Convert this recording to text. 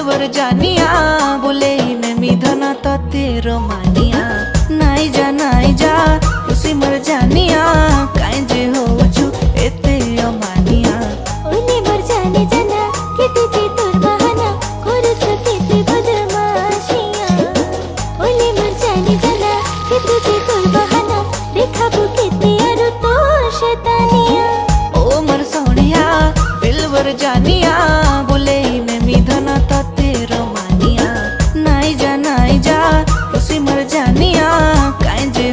दिलवर जानिया बोले मैं मिधना तो तेरो मानिया नाई जा खुशी मर जानिया काई जे हो छु एते अमानिया ओले मर जाने जाना केते जे तोर बहाना करछ केते बदमाशिया ओले मर जाने जाना केते जे तोर बहाना देखाबो केते आरो तो शैतानिया ओ मर सोनिया दिलवर जानिया बोले मैं मिधना तो तेरो मानिया नाई जा खुशी मर जानिया काई जे